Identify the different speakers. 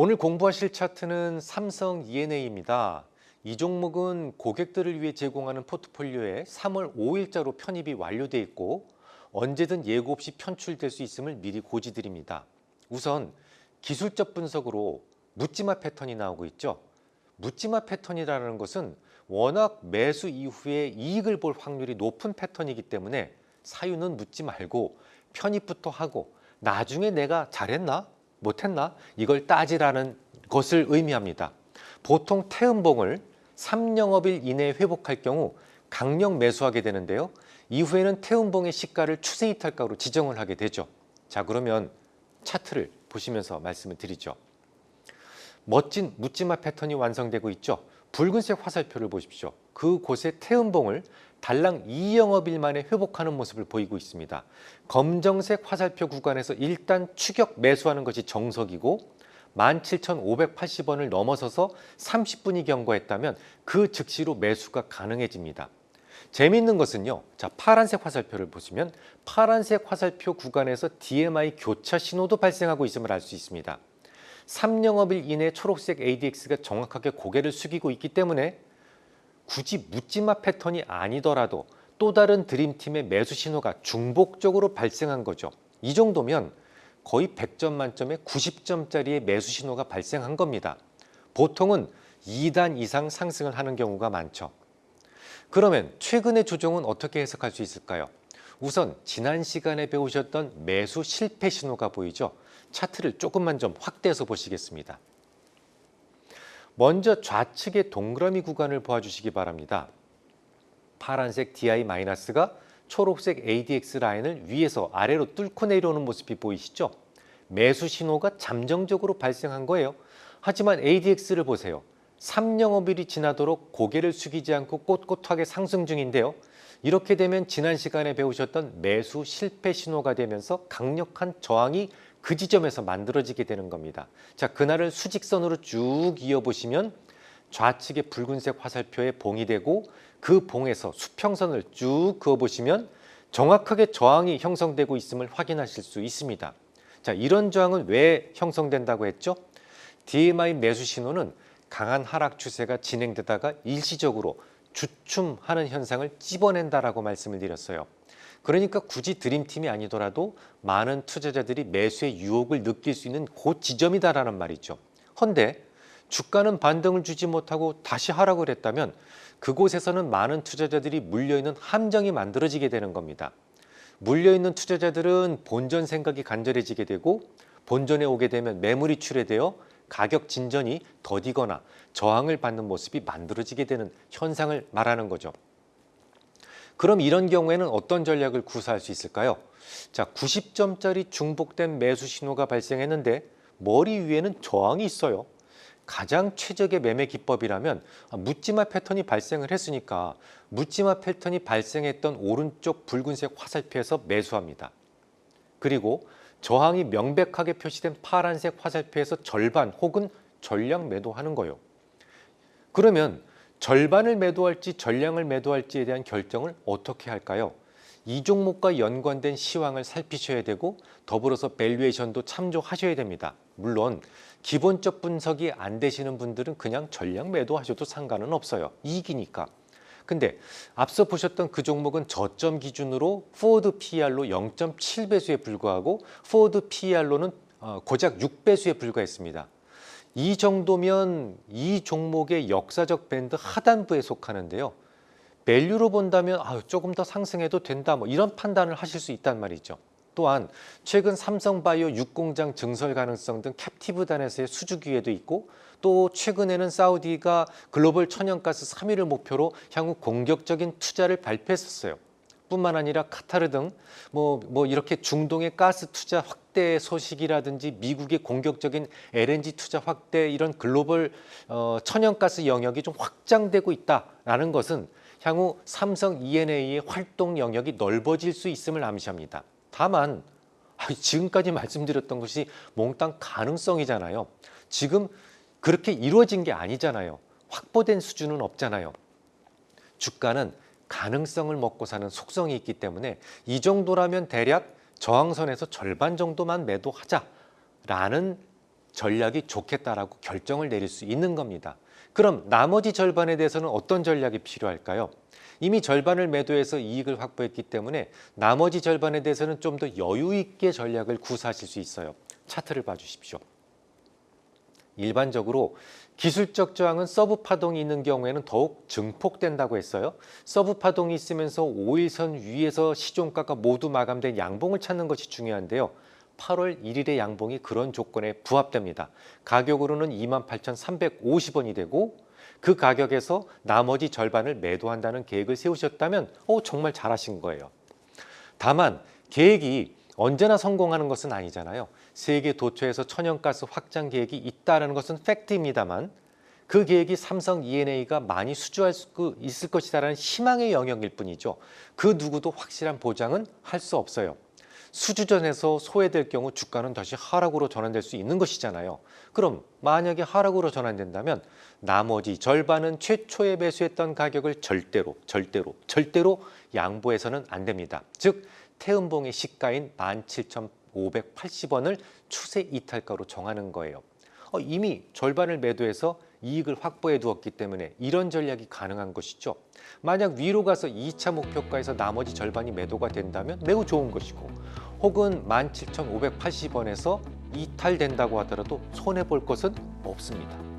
Speaker 1: 오늘 공부하실 차트는 삼성 E&A입니다. 이 종목은 고객들을 위해 제공하는 포트폴리오에 3월 5일자로 편입이 완료돼 있고 언제든 예고 없이 편출될 수 있음을 미리 고지드립니다. 우선 기술적 분석으로 묻지마 패턴이 나오고 있죠. 묻지마 패턴이라는 것은 워낙 매수 이후에 이익을 볼 확률이 높은 패턴이기 때문에 사유는 묻지 말고 편입부터 하고 나중에 내가 잘했나? 못했나? 이걸 따지라는 것을 의미합니다. 보통 태음봉을 3영업일 이내에 회복할 경우 강력 매수하게 되는데요. 이후에는 태음봉의 시가를 추세 이탈가로 지정을 하게 되죠. 자, 그러면 차트를 보시면서 말씀을 드리죠. 멋진 묻지마 패턴이 완성되고 있죠. 붉은색 화살표를 보십시오. 그곳에 태음봉을 달랑 2영업일 만에 회복하는 모습을 보이고 있습니다. 검정색 화살표 구간에서 일단 추격 매수하는 것이 정석이고 17,580원을 넘어서서 30분이 경과했다면 그 즉시로 매수가 가능해집니다. 재미있는 것은요. 자, 파란색 화살표를 보시면 파란색 화살표 구간에서 DMI 교차 신호도 발생하고 있음을 알 수 있습니다. 3영업일 이내 초록색 ADX가 정확하게 고개를 숙이고 있기 때문에 굳이 묻지마 패턴이 아니더라도 또 다른 드림팀의 매수 신호가 중복적으로 발생한 거죠. 이 정도면 거의 100점 만점에 90점짜리의 매수 신호가 발생한 겁니다. 보통은 2단 이상 상승을 하는 경우가 많죠. 그러면 최근의 조정은 어떻게 해석할 수 있을까요? 우선 지난 시간에 배우셨던 매수 실패 신호가 보이죠. 차트를 조금만 좀 확대해서 보시겠습니다. 먼저 좌측의 동그라미 구간을 보아주시기 바랍니다. 파란색 DI-가 초록색 ADX 라인을 위에서 아래로 뚫고 내려오는 모습이 보이시죠? 매수 신호가 잠정적으로 발생한 거예요. 하지만 ADX를 보세요. 3영업일이 지나도록 고개를 숙이지 않고 꼿꼿하게 상승 중인데요. 이렇게 되면 지난 시간에 배우셨던 매수 실패 신호가 되면서 강력한 저항이 그 지점에서 만들어지게 되는 겁니다. 자, 그날을 수직선으로 쭉 이어보시면 좌측의 붉은색 화살표에 봉이 되고 그 봉에서 수평선을 쭉 그어보시면 정확하게 저항이 형성되고 있음을 확인하실 수 있습니다. 자, 이런 저항은 왜 형성된다고 했죠? DMI 매수 신호는 강한 하락 추세가 진행되다가 일시적으로 주춤하는 현상을 찝어낸다라고 말씀을 드렸어요. 그러니까 굳이 드림팀이 아니더라도 많은 투자자들이 매수의 유혹을 느낄 수 있는 그 지점이다라는 말이죠. 헌데 주가는 반등을 주지 못하고 다시 하락을 했다면 그곳에서는 많은 투자자들이 물려있는 함정이 만들어지게 되는 겁니다. 물려있는 투자자들은 본전 생각이 간절해지게 되고 본전에 오게 되면 매물이 출회되어 가격 진전이 더디거나 저항을 받는 모습이 만들어지게 되는 현상을 말하는 거죠. 그럼 이런 경우에는 어떤 전략을 구사할 수 있을까요? 자, 90점짜리 중복된 매수 신호가 발생했는데 머리 위에는 저항이 있어요. 가장 최적의 매매 기법이라면 묻지마 패턴이 발생을 했으니까 묻지마 패턴이 발생했던 오른쪽 붉은색 화살표에서 매수합니다. 그리고 저항이 명백하게 표시된 파란색 화살표에서 절반 혹은 전량 매도하는 거예요. 그러면 절반을 매도할지 전량을 매도할지에 대한 결정을 어떻게 할까요? 이 종목과 연관된 시황을 살피셔야 되고 더불어서 밸류에이션도 참조하셔야 됩니다. 물론 기본적 분석이 안 되시는 분들은 그냥 전량 매도하셔도 상관은 없어요. 이익이니까. 근데 앞서 보셨던 그 종목은 저점 기준으로 포워드 PER로 0.7배수에 불과하고 포워드 PER로는 고작 6배수에 불과했습니다. 이 정도면 이 종목의 역사적 밴드 하단부에 속하는데요. 밸류로 본다면 조금 더 상승해도 된다 이런 판단을 하실 수 있단 말이죠. 또한 최근 삼성바이오 6공장 증설 가능성 등 캡티브단에서의 수주 기회도 있고 또 최근에는 사우디가 글로벌 천연가스 3위를 목표로 향후 공격적인 투자를 발표했었어요. 뿐만 아니라 카타르 등 이렇게 중동의 가스 투자 확대 소식이라든지 미국의 공격적인 LNG 투자 확대 이런 글로벌 천연가스 영역이 좀 확장되고 있다라는 것은 향후 삼성 E&A의 활동 영역이 넓어질 수 있음을 암시합니다. 다만 지금까지 말씀드렸던 것이 몽땅 가능성이잖아요. 지금 그렇게 이루어진 게 아니잖아요. 확보된 수준은 없잖아요. 주가는 가능성을 먹고 사는 속성이 있기 때문에 이 정도라면 대략 저항선에서 절반 정도만 매도하자라는 전략이 좋겠다라고 결정을 내릴 수 있는 겁니다. 그럼 나머지 절반에 대해서는 어떤 전략이 필요할까요? 이미 절반을 매도해서 이익을 확보했기 때문에 나머지 절반에 대해서는 좀 더 여유 있게 전략을 구사하실 수 있어요. 차트를 봐주십시오. 일반적으로 기술적 저항은 서브 파동이 있는 경우에는 더욱 증폭된다고 했어요. 서브 파동이 있으면서 5일선 위에서 시종가가 모두 마감된 양봉을 찾는 것이 중요한데요. 8월 1일의 양봉이 그런 조건에 부합됩니다. 가격으로는 28,350원이 되고 그 가격에서 나머지 절반을 매도한다는 계획을 세우셨다면 정말 잘하신 거예요. 다만 계획이 언제나 성공하는 것은 아니잖아요. 세계 도처에서 천연가스 확장 계획이 있다는 것은 팩트입니다만 그 계획이 삼성 E&A가 많이 수주할 수 있을 것이라는 희망의 영역일 뿐이죠. 그 누구도 확실한 보장은 할 수 없어요. 수주전에서 소외될 경우 주가는 다시 하락으로 전환될 수 있는 것이잖아요. 그럼 만약에 하락으로 전환된다면 나머지 절반은 최초에 매수했던 가격을 절대로 양보해서는 안 됩니다. 즉 태음봉의 시가인 17,580원을 추세 이탈가로 정하는 거예요. 이미 절반을 매도해서 이익을 확보해 두었기 때문에 이런 전략이 가능한 것이죠. 만약 위로 가서 2차 목표가에서 나머지 절반이 매도가 된다면 매우 좋은 것이고, 혹은 17,580원에서 이탈된다고 하더라도 손해볼 것은 없습니다.